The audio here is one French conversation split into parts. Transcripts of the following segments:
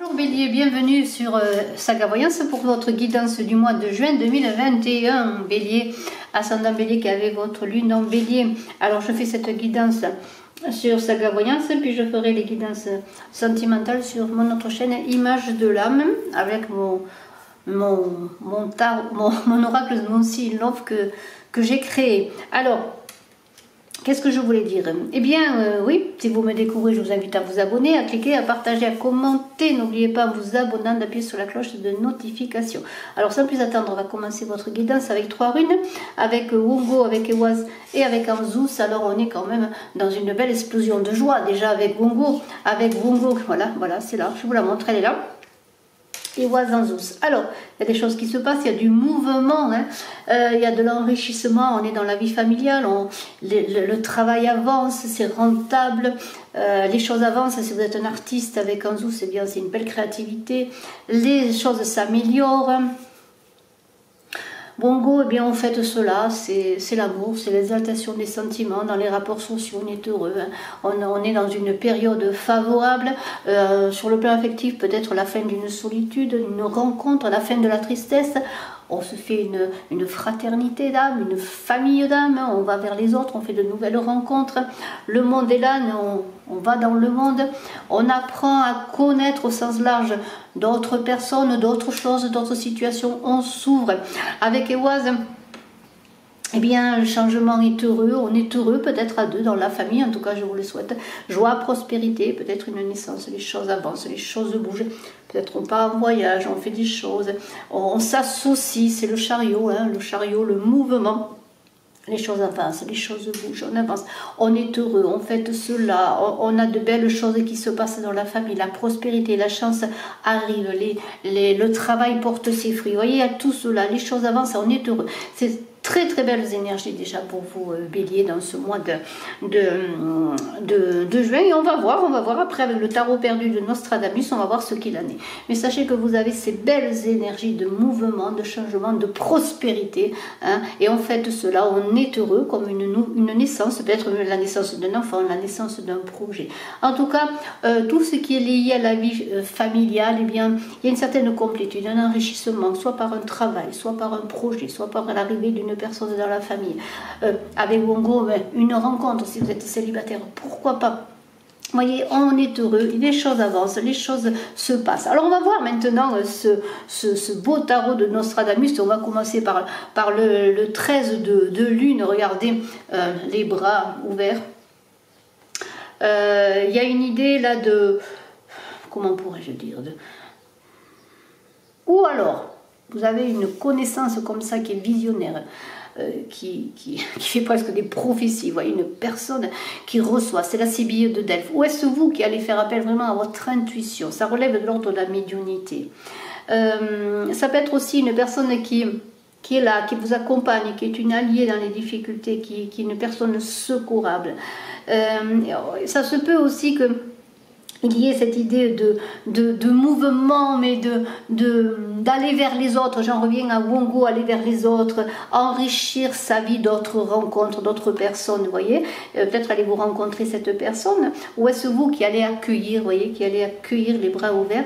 Bonjour Bélier, bienvenue sur Saga Voyance pour votre guidance du mois de juin 2021. Bélier, ascendant Bélier qui avait votre lune en Bélier. Alors je fais cette guidance sur Saga Voyance, puis je ferai les guidances sentimentales sur mon autre chaîne Image de l'âme avec mon oracle, mon signe love que j'ai créé. Alors, qu'est-ce que je voulais dire? Eh bien, oui, si vous me découvrez, je vous invite à vous abonner, à cliquer, à partager, à commenter. N'oubliez pas, en vous abonnant, d'appuyer sur la cloche de notification. Alors, sans plus attendre, on va commencer votre guidance avec 3 runes, avec Wongo, avec Ewaz et avec Anzus. Alors, on est quand même dans une belle explosion de joie, déjà avec Wongo, voilà, c'est là, je vous la montre, elle est là. Et Wazanzus. Alors, il y a des choses qui se passent, il y a du mouvement, hein. Il y a de l'enrichissement, on est dans la vie familiale, le travail avance, c'est rentable, les choses avancent. Si vous êtes un artiste avec Anzus, eh bien c'est une belle créativité, les choses s'améliorent. Bongo, eh bien en fait cela, c'est l'amour, c'est l'exaltation des sentiments, dans les rapports sociaux, on est heureux, hein. On est dans une période favorable, sur le plan affectif, peut-être la fin d'une solitude, une rencontre, la fin de la tristesse. On se fait une fraternité d'âme, une famille d'âme, on va vers les autres, on fait de nouvelles rencontres. Le monde est là, on va dans le monde, on apprend à connaître au sens large d'autres personnes, d'autres choses, d'autres situations, on s'ouvre. Avec Ewaz, eh bien, le changement est heureux, on est heureux peut-être à deux dans la famille, en tout cas je vous le souhaite. Joie, prospérité, peut-être une naissance, les choses avancent, les choses bougent. Peut-être on part en voyage, on fait des choses, on s'associe, c'est le chariot, hein, le mouvement. Les choses avancent, les choses bougent, on avance, on est heureux, on fête cela, on a de belles choses qui se passent dans la famille, la prospérité, la chance arrive, le travail porte ses fruits. Vous voyez, il y a tout cela, les choses avancent, on est heureux. C'est très très belles énergies déjà pour vous Bélier dans ce mois de juin, et on va voir après avec le tarot perdu de Nostradamus, on va voir ce qu'il en est. Mais sachez que vous avez ces belles énergies de mouvement, de changement, de prospérité, hein, et en fait cela, on est heureux comme une naissance, peut-être la naissance d'un enfant, la naissance d'un projet. En tout cas, tout ce qui est lié à la vie familiale, eh bien, il y a une certaine complétude, un enrichissement, soit par un travail, soit par un projet, soit par l'arrivée d'une personne dans la famille. Avec Wongo, une rencontre, si vous êtes célibataire, pourquoi pas. Vous voyez, on est heureux, les choses avancent, les choses se passent. Alors on va voir maintenant ce beau tarot de Nostradamus. On va commencer par le 13 de lune. Regardez, les bras ouverts. Il y a une idée là de... Comment pourrais-je dire Ou alors, vous avez une connaissance comme ça qui est visionnaire, qui fait presque des prophéties. Vous voyez, une personne qui reçoit, c'est la Sibylle de Delphes. Ou est-ce vous qui allez faire appel vraiment à votre intuition? Ça relève de l'ordre de la médiumnité. Ça peut être aussi une personne qui est là, qui vous accompagne, qui est une alliée dans les difficultés, qui est une personne secourable. Ça se peut aussi que il y ait cette idée de mouvement, mais d'aller vers les autres. J'en reviens à Wongo, aller vers les autres, enrichir sa vie d'autres rencontres, d'autres personnes, vous voyez. Peut-être allez vous rencontrer cette personne, ou est-ce vous qui allez accueillir, vous voyez, qui allez accueillir les bras ouverts,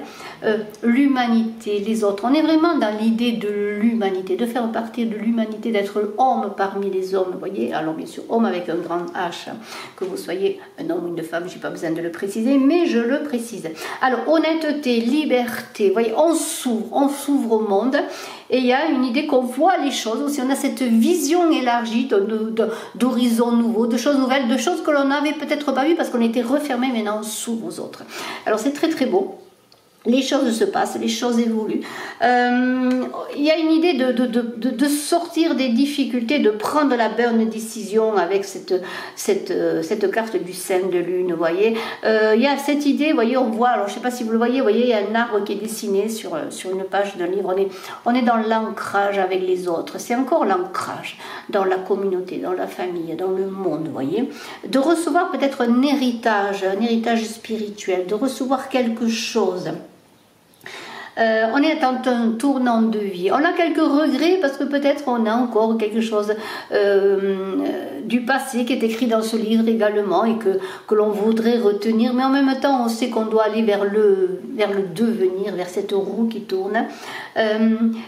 l'humanité, les autres. On est vraiment dans l'idée de l'humanité, de faire partie de l'humanité, d'être homme parmi les hommes, vous voyez. Alors bien sûr, homme avec un grand H, hein. Que vous soyez un homme ou une femme, je n'ai pas besoin de le préciser, mais je le précise. Alors, honnêteté, liberté, vous voyez, on s'ouvre au monde, et il y a une idée qu'on voit les choses aussi, on a cette vision élargie d'horizons nouveaux, de choses nouvelles, de choses que l'on n'avait peut-être pas vues parce qu'on était refermé, maintenant on s'ouvre aux autres. Alors, c'est très très beau. Les choses se passent, les choses évoluent. Il y a une idée de sortir des difficultés, de prendre la bonne décision avec cette carte du sein de lune, vous voyez. Il y a cette idée, vous voyez, on voit, alors je ne sais pas si vous le voyez, il y a un arbre qui est dessiné sur une page d'un livre. On est dans l'ancrage avec les autres. C'est encore l'ancrage dans la communauté, dans la famille, dans le monde, vous voyez. De recevoir peut-être un héritage spirituel, de recevoir quelque chose. On est dans un tournant de vie. On a quelques regrets parce que peut-être on a encore quelque chose du passé qui est écrit dans ce livre également et que l'on voudrait retenir. Mais en même temps, on sait qu'on doit aller vers le devenir, vers cette roue qui tourne.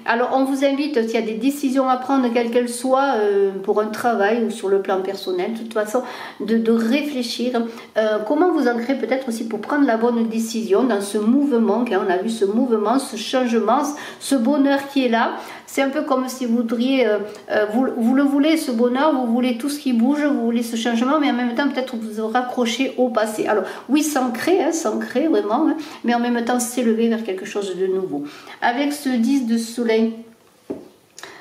Alors, on vous invite, s'il y a des décisions à prendre, quelles qu'elles soient, pour un travail ou sur le plan personnel, de toute façon, de réfléchir comment vous ancrer peut-être aussi pour prendre la bonne décision dans ce mouvement, car on a vu ce mouvement, ce changement, ce bonheur qui est là. C'est un peu comme si vous voudriez, vous le voulez ce bonheur, vous voulez tout ce qui bouge, vous voulez ce changement, mais en même temps peut-être vous vous raccrochez au passé. Alors oui, s'ancrer vraiment, hein, mais en même temps s'élever vers quelque chose de nouveau. Avec ce 10 de soleil,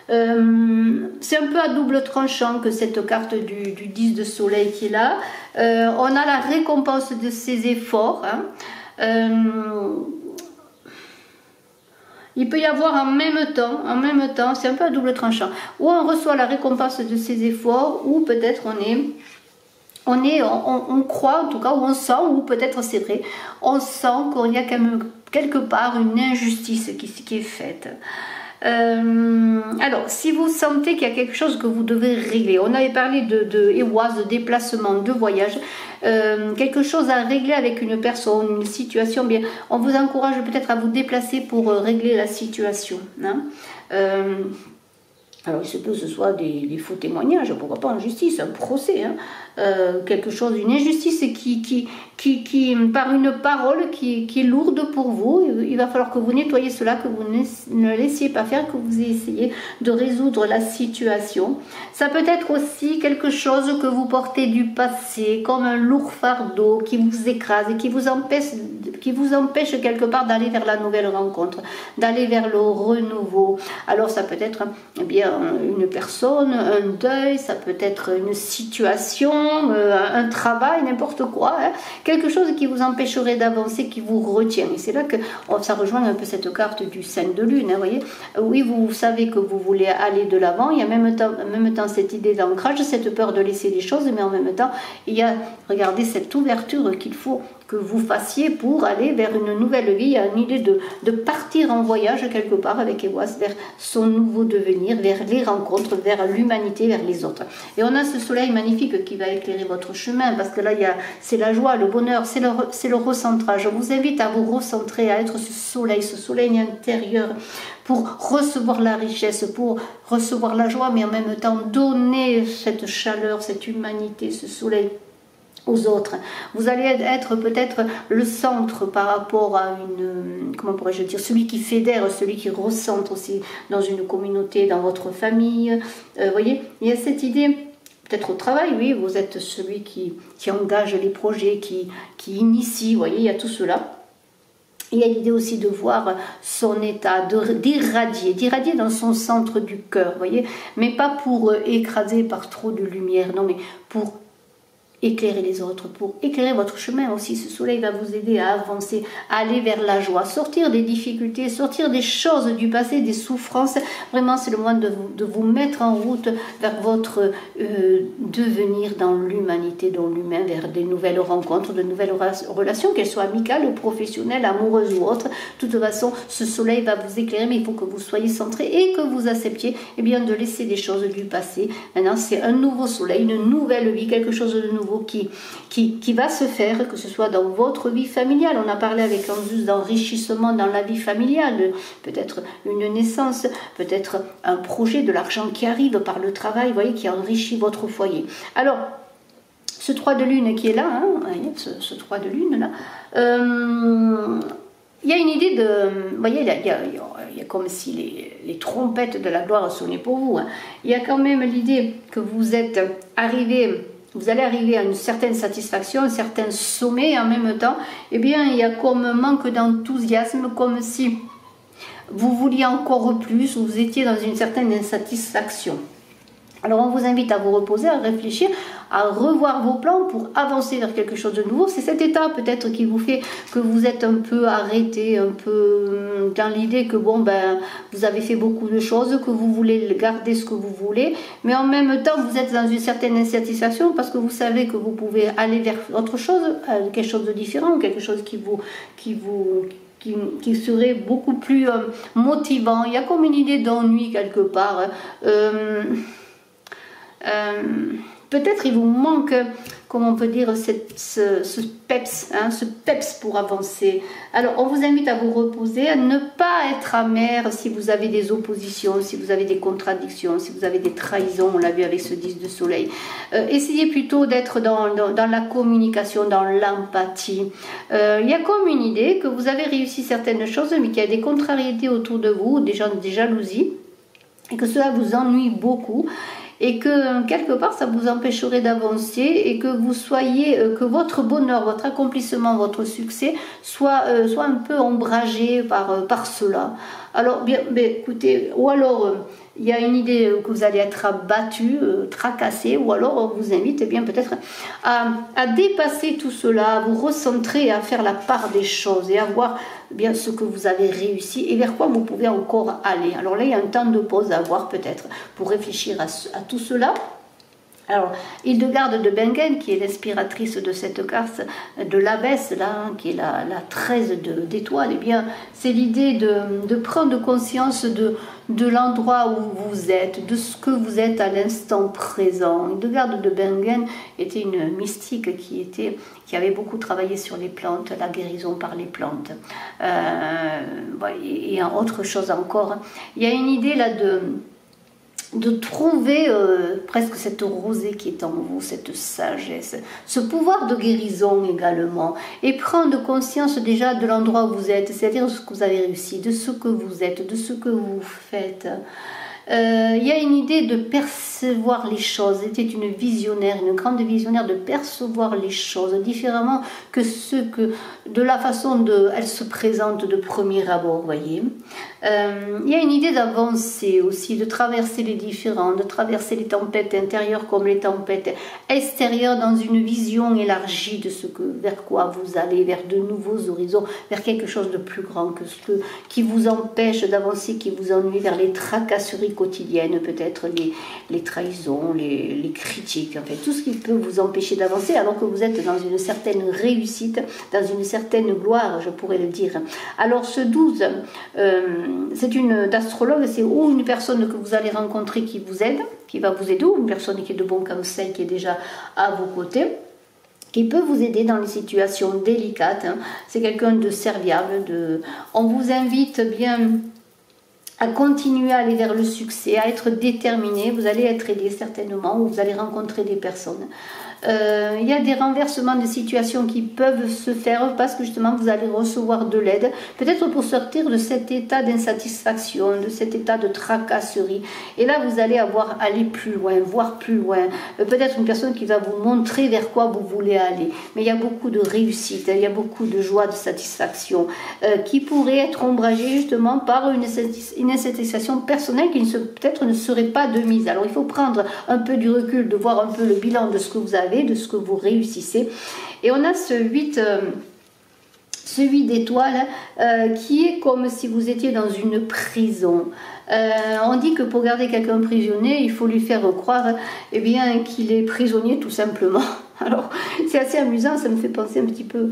c'est un peu à double tranchant que cette carte du 10 de soleil qui est là. On a la récompense de ses efforts. Hein. Il peut y avoir en même temps, c'est un peu à double tranchant, où on reçoit la récompense de ses efforts, ou peut-être on croit, en tout cas, ou on sent, ou peut-être c'est vrai, on sent qu'il y a quand même quelque part une injustice qui est faite. Alors, si vous sentez qu'il y a quelque chose que vous devez régler, on avait parlé de déplacement, de voyage, quelque chose à régler avec une personne, une situation, bien, on vous encourage peut-être à vous déplacer pour régler la situation. Hein. Alors, il se peut que ce soit des faux témoignages, pourquoi pas en justice, un procès, hein, quelque chose, une injustice qui, par une parole qui est lourde pour vous, il va falloir que vous nettoyez cela, que vous ne laissiez pas faire, que vous essayez de résoudre la situation. Ça peut être aussi quelque chose que vous portez du passé, comme un lourd fardeau qui vous écrase et qui vous empêche quelque part d'aller vers la nouvelle rencontre, d'aller vers le renouveau. Alors, ça peut être eh bien une personne, un deuil, ça peut être une situation, un travail, n'importe quoi, hein, quelque chose qui vous empêcherait d'avancer, qui vous retient. Et c'est là que ça rejoint un peu cette carte du 5 de lune, hein, voyez. Oui, vous savez que vous voulez aller de l'avant, il y a en même temps cette idée d'ancrage, cette peur de laisser les choses, mais en même temps, il y a, regardez, cette ouverture qu'il faut que vous fassiez pour aller vers une nouvelle vie. Il y a une idée de partir en voyage quelque part avec Ewas vers son nouveau devenir, vers les rencontres, vers l'humanité, vers les autres. Et on a ce soleil magnifique qui va éclairer votre chemin, parce que là, c'est la joie, le bonheur, c'est le recentrage. Je vous invite à vous recentrer, à être ce soleil intérieur, pour recevoir la richesse, pour recevoir la joie, mais en même temps donner cette chaleur, cette humanité, ce soleil aux autres. Vous allez être peut-être le centre par rapport à comment pourrais-je dire, celui qui fédère, celui qui recentre aussi dans une communauté, dans votre famille. Voyez, il y a cette idée, peut-être au travail, oui, vous êtes celui qui engage les projets, qui initie, voyez, il y a tout cela. Il y a l'idée aussi de voir son état, d'irradier dans son centre du cœur, voyez, mais pas pour écraser par trop de lumière, non, mais pour éclairer les autres, pour éclairer votre chemin aussi. Ce soleil va vous aider à avancer, à aller vers la joie, sortir des difficultés, sortir des choses du passé, des souffrances. Vraiment, c'est le moment de vous mettre en route vers votre devenir dans l'humanité, dans l'humain, vers des nouvelles rencontres, de nouvelles relations, qu'elles soient amicales ou professionnelles, amoureuses ou autres. De toute façon, ce soleil va vous éclairer, mais il faut que vous soyez centré et que vous acceptiez bien, de laisser des choses du passé. Maintenant, c'est un nouveau soleil, une nouvelle vie, quelque chose de nouveau qui va se faire, que ce soit dans votre vie familiale. On a parlé avec Anzus d'enrichissement dans la vie familiale, peut-être une naissance, peut-être un projet, de l'argent qui arrive par le travail, vous voyez, qui enrichit votre foyer. Alors, ce 3 de lune qui est là, hein, ce 3 de lune là, il y a une idée de, vous voyez, il y a comme si les trompettes de la gloire sonnaient pour vous. Hein. Il y a quand même l'idée que vous êtes arrivé. Vous allez arriver à une certaine satisfaction, un certain sommet, et en même temps, eh bien, il y a comme un manque d'enthousiasme, comme si vous vouliez encore plus, ou vous étiez dans une certaine insatisfaction. Alors, on vous invite à vous reposer, à réfléchir, à revoir vos plans pour avancer vers quelque chose de nouveau. C'est cet état peut-être qui vous fait que vous êtes un peu arrêté, un peu dans l'idée que bon, ben, vous avez fait beaucoup de choses, que vous voulez garder ce que vous voulez, mais en même temps, vous êtes dans une certaine insatisfaction parce que vous savez que vous pouvez aller vers autre chose, quelque chose de différent, quelque chose qui vous qui serait beaucoup plus motivant. Il y a comme une idée d'ennui quelque part. Peut-être il vous manque, comment on peut dire, ce peps, hein, ce peps pour avancer. Alors on vous invite à vous reposer, à ne pas être amer si vous avez des oppositions, si vous avez des contradictions, si vous avez des trahisons, on l'a vu avec ce 10 de soleil. Essayez plutôt d'être dans la communication, dans l'empathie. Il y a comme une idée que vous avez réussi certaines choses, mais qu'il y a des contrariétés autour de vous, des jalousies, et que cela vous ennuie beaucoup. Et que quelque part ça vous empêcherait d'avancer et que vous soyez, que votre bonheur, votre accomplissement, votre succès soit un peu ombragé par cela. Alors bien écoutez, ou alors il y a une idée que vous allez être abattu, tracassé, ou alors on vous invite bien peut-être à dépasser tout cela, à vous recentrer, à faire la part des choses et à voir bien ce que vous avez réussi et vers quoi vous pouvez encore aller. Alors là, il y a un temps de pause à avoir peut-être pour réfléchir à tout cela. Alors, Hildegarde de Bingen, qui est l'inspiratrice de cette carte de l'abbesse, là, qui est la 13 d'étoiles, eh bien, c'est l'idée de prendre conscience de l'endroit où vous êtes, de ce que vous êtes à l'instant présent. Hildegarde de Bingen était une mystique qui avait beaucoup travaillé sur les plantes, la guérison par les plantes. Et autre chose encore, il y a une idée là de trouver presque cette rosée qui est en vous, cette sagesse, ce pouvoir de guérison également, et prendre conscience déjà de l'endroit où vous êtes, c'est-à-dire de ce que vous avez réussi, de ce que vous êtes, de ce que vous faites. Il y a une idée de percevoir les choses. Elle était une visionnaire, une grande visionnaire, de percevoir les choses différemment que de la façon dont elle se présente de premier abord, vous voyez. Il y a une idée d'avancer aussi, de traverser les différents, de traverser les tempêtes intérieures comme les tempêtes extérieures dans une vision élargie de vers quoi vous allez, vers de nouveaux horizons, vers quelque chose de plus grand que qui vous empêche d'avancer, qui vous ennuie, vers les tracasseries quotidiennes, peut-être les trahisons, les critiques, en fait, tout ce qui peut vous empêcher d'avancer alors que vous êtes dans une certaine réussite, dans une certaine gloire, je pourrais le dire. Alors ce 12, c'est une d'astrologue, c'est ou une personne que vous allez rencontrer qui vous aide, qui va vous aider, ou une personne qui est de bon conseil, qui est déjà à vos côtés, qui peut vous aider dans les situations délicates. C'est quelqu'un de serviable. On vous invite bien à continuer à aller vers le succès, à être déterminé. Vous allez être aidé certainement, ou vous allez rencontrer des personnes. Il y a des renversements de situations qui peuvent se faire parce que justement vous allez recevoir de l'aide, peut-être pour sortir de cet état d'insatisfaction, de cet état de tracasserie. Et là vous allez aller plus loin, voir plus loin. Peut-être une personne qui va vous montrer vers quoi vous voulez aller. Mais il y a beaucoup de réussite, il y a beaucoup de joie, de satisfaction qui pourrait être ombragée justement par une insatisfaction personnelle qui peut-être ne serait pas de mise. Alors il faut prendre un peu du recul, de voir un peu le bilan de ce que vous avez, de ce que vous réussissez. Et on a ce 8 d'étoiles qui est comme si vous étiez dans une prison. On dit que pour garder quelqu'un prisonnier, il faut lui faire croire bien qu'il est prisonnier tout simplement. Alors c'est assez amusant, ça me fait penser un petit peu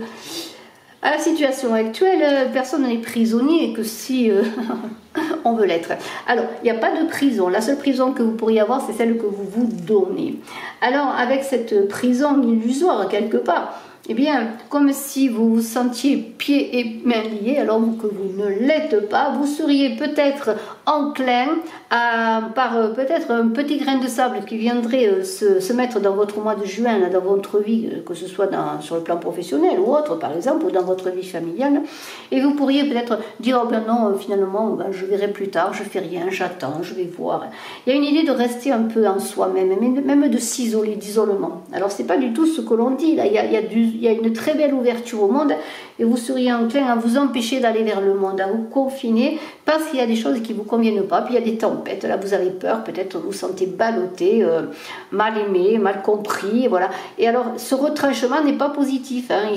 à la situation actuelle. Personne n'est prisonnier, que si on veut l'être. Alors, il n'y a pas de prison. La seule prison que vous pourriez avoir, c'est celle que vous vous donnez. Alors, avec cette prison illusoire, quelque part, eh bien, comme si vous vous sentiez pieds et mains liés, alors que vous ne l'êtes pas, vous seriez peut-être enclin par peut-être un petit grain de sable qui viendrait se mettre dans votre mois de juin, là, dans votre vie, que ce soit sur le plan professionnel ou autre, par exemple, ou dans votre vie familiale, et vous pourriez peut-être dire, oh ben non, finalement, ben, je verrai plus tard, je fais rien, j'attends, je vais voir. Il y a une idée de rester un peu en soi-même, même de s'isoler, d'isolement. Alors, c'est pas du tout ce que l'on dit, là, il y a une très belle ouverture au monde, et vous seriez enclin à vous empêcher d'aller vers le monde, à vous confiner, parce qu'il y a des choses qui ne vous conviennent pas, puis il y a des tempêtes, là vous avez peur, peut-être vous vous sentez ballotté, mal aimé, mal compris, voilà. Et alors ce retranchement n'est pas positif, hein.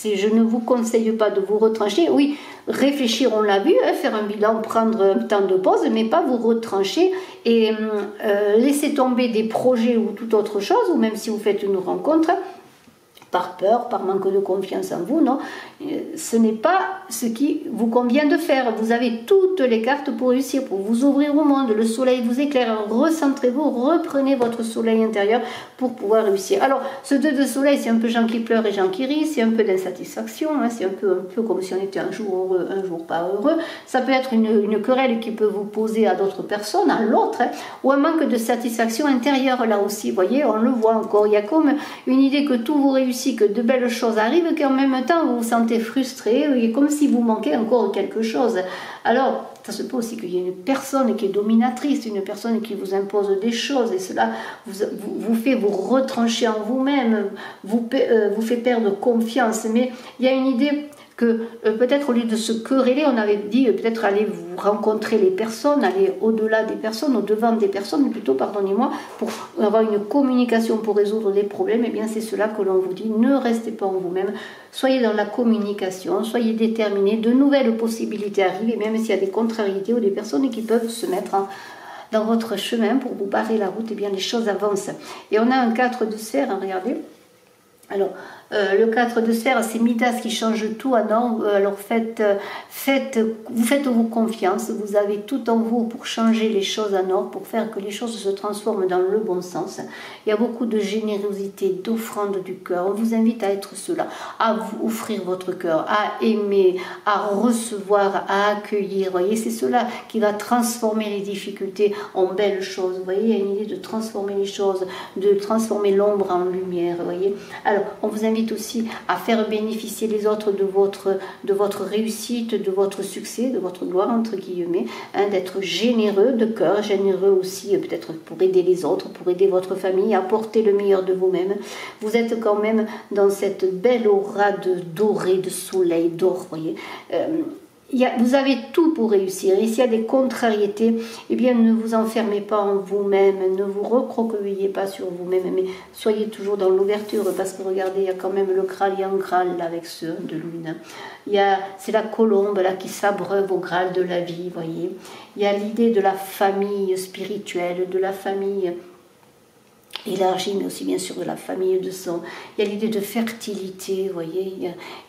Je ne vous conseille pas de vous retrancher, oui, réfléchir, on l'a vu, hein, faire un bilan, prendre un temps de pause, mais pas vous retrancher et laisser tomber des projets ou toute autre chose, ou même si vous faites une rencontre, par peur, par manque de confiance en vous, non. Ce n'est pas ce qui vous convient de faire. Vous avez toutes les cartes pour réussir, pour vous ouvrir au monde. Le soleil vous éclaire, recentrez-vous, reprenez votre soleil intérieur pour pouvoir réussir. Alors, ce 2 de soleil, c'est un peu gens qui pleurent et gens qui rient, c'est un peu d'insatisfaction, hein, c'est un peu comme si on était un jour heureux, un jour pas heureux. Ça peut être une querelle qui peut vous poser à d'autres personnes, à l'autre, hein, ou un manque de satisfaction intérieure, là aussi, vous voyez, on le voit encore. Il y a comme une idée que tout vous réussit, que de belles choses arrivent, qu'en même temps vous vous sentez frustré, et comme si vous manquait encore quelque chose. Alors, ça se peut aussi qu'il y ait une personne qui est dominatrice, une personne qui vous impose des choses, et cela vous fait vous retrancher en vous-même, vous fait perdre confiance. Mais il y a une idée que peut-être au lieu de se quereller, on avait dit peut-être aller vous rencontrer les personnes, aller au-delà des personnes, au-devant des personnes, mais plutôt, pardonnez-moi, pour avoir une communication pour résoudre des problèmes. Et bien c'est cela que l'on vous dit, ne restez pas en vous-même, soyez dans la communication, soyez déterminés, de nouvelles possibilités arrivent, et même s'il y a des contrariétés ou des personnes qui peuvent se mettre dans votre chemin pour vous barrer la route, et bien les choses avancent. Et on a un 4 de sphère, hein, regardez. Alors, le 4 de sphère, c'est Midas qui change tout. Non, alors vous faites-vous confiance, vous avez tout en vous pour changer les choses en or, pour faire que les choses se transforment dans le bon sens. Il y a beaucoup de générosité, d'offrande du cœur. On vous invite à être cela, à vous offrir votre cœur, à aimer, à recevoir, à accueillir. Vous voyez, c'est cela qui va transformer les difficultés en belles choses. Vous voyez, il y a une idée de transformer les choses, de transformer l'ombre en lumière. Vous voyez. Alors, on vous invite aussi à faire bénéficier les autres de votre réussite, de votre succès, de votre gloire, entre guillemets, hein, d'être généreux de cœur, généreux aussi peut-être pour aider les autres, pour aider votre famille, apporter le meilleur de vous-même. Vous êtes quand même dans cette belle aura de doré, de soleil, d'or, voyez. Vous avez tout pour réussir. Et s'il y a des contrariétés, eh bien ne vous enfermez pas en vous-même, ne vous recroquevillez pas sur vous-même, mais soyez toujours dans l'ouverture, parce que regardez, il y a quand même le Graal, il y a un Graal là, avec ce de lune. C'est la colombe là qui s'abreuve au Graal de la vie, voyez. Il y a l'idée de la famille spirituelle, de la famille élargie, mais aussi bien sûr de la famille de sang. Il y a l'idée de fertilité, vous voyez,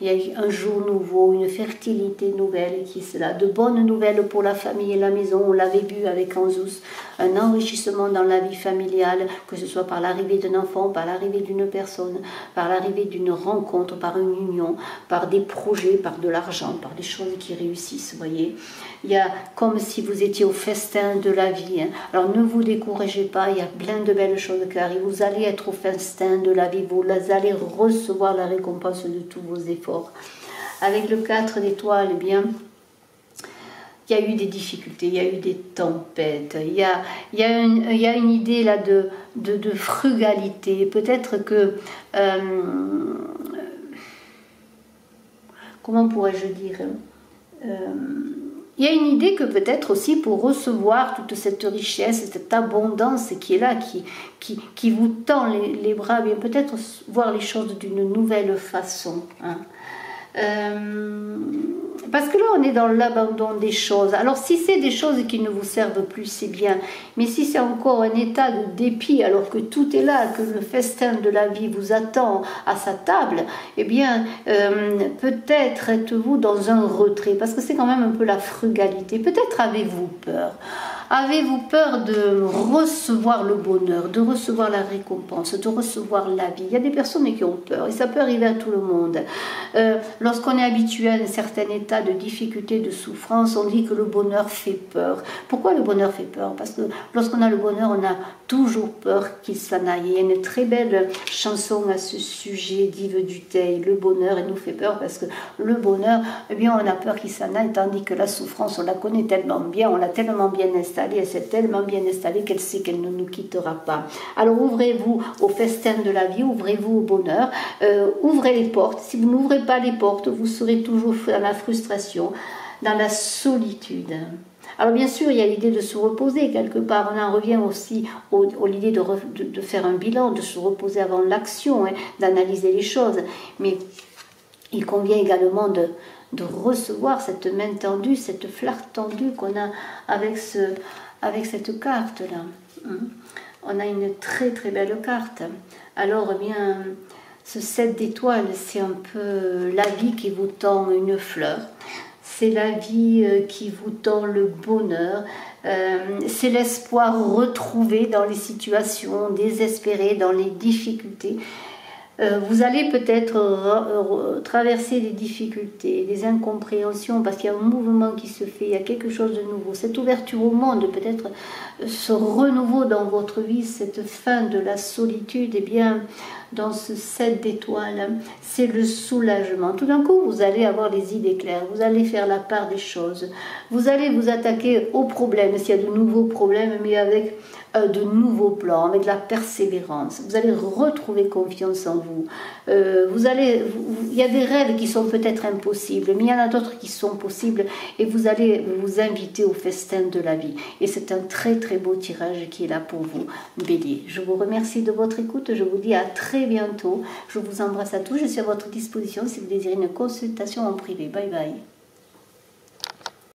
il y a un jour nouveau, une fertilité nouvelle qui est là, de bonnes nouvelles pour la famille et la maison. On l'avait vu avec Anzus, un enrichissement dans la vie familiale, que ce soit par l'arrivée d'un enfant, par l'arrivée d'une personne, par l'arrivée d'une rencontre, par une union, par des projets, par de l'argent, par des choses qui réussissent, vous voyez. Il y a comme si vous étiez au festin de la vie, hein. Alors ne vous découragez pas, il y a plein de belles choses qui arrivent. Vous allez être au festin de la vie, vous allez recevoir la récompense de tous vos efforts. Avec le 4 d'étoiles, eh bien, il y a eu des difficultés, il y a eu des tempêtes, il y a une idée là de frugalité. Peut-être que, comment pourrais-je dire, il y a une idée que peut-être aussi pour recevoir toute cette richesse, cette abondance qui est là, qui vous tend les bras, bien peut-être voir les choses d'une nouvelle façon, hein. Parce que là on est dans l'abandon des choses. Alors si c'est des choses qui ne vous servent plus, c'est bien, mais si c'est encore un état de dépit alors que tout est là, que le festin de la vie vous attend à sa table, eh bien peut-être êtes-vous dans un retrait, parce que c'est quand même un peu la frugalité. Peut-être avez-vous peur. Avez-vous peur de recevoir le bonheur, de recevoir la récompense, de recevoir la vie? Il y a des personnes qui ont peur, et ça peut arriver à tout le monde. Lorsqu'on est habitué à un certain état de difficulté, de souffrance, on dit que le bonheur fait peur. Pourquoi le bonheur fait peur? Parce que lorsqu'on a le bonheur, on a toujours peur qu'il s'en aille. Il y a une très belle chanson à ce sujet d'Yves Duteil, le bonheur, il nous fait peur parce que le bonheur, eh bien, on a peur qu'il s'en aille, tandis que la souffrance, on la connaît tellement bien, on l'a tellement bien installée, elle s'est tellement bien installée qu'elle sait qu'elle ne nous quittera pas. Alors ouvrez-vous au festin de la vie, ouvrez-vous au bonheur, ouvrez les portes. Si vous n'ouvrez pas les portes, vous serez toujours dans la frustration, dans la solitude. Alors bien sûr, il y a l'idée de se reposer quelque part. On en revient aussi à l'idée de faire un bilan, de se reposer avant l'action, hein, d'analyser les choses. Mais il convient également de recevoir cette main tendue, cette fleur tendue qu'on a avec cette carte-là. On a une très très belle carte. Alors, eh bien, Ce 7 d'étoiles, c'est un peu la vie qui vous tend une fleur. C'est la vie qui vous tend le bonheur. C'est l'espoir retrouvé dans les situations désespérées, dans les difficultés. Vous allez peut-être traverser des difficultés, des incompréhensions, parce qu'il y a un mouvement qui se fait, il y a quelque chose de nouveau. Cette ouverture au monde, peut-être ce renouveau dans votre vie, cette fin de la solitude, eh bien, dans ce 7 d'étoiles, c'est le soulagement. Tout d'un coup, vous allez avoir les idées claires, vous allez faire la part des choses, vous allez vous attaquer aux problèmes, s'il y a de nouveaux problèmes, mais avec de nouveaux plans, avec de la persévérance. Vous allez retrouver confiance en vous. Il y a des rêves qui sont peut-être impossibles, mais il y en a d'autres qui sont possibles, et vous allez vous inviter au festin de la vie. Et c'est un très très beau tirage qui est là pour vous, Bélier. Je vous remercie de votre écoute, je vous dis à très bientôt. Je vous embrasse à tous, je suis à votre disposition si vous désirez une consultation en privé. Bye bye.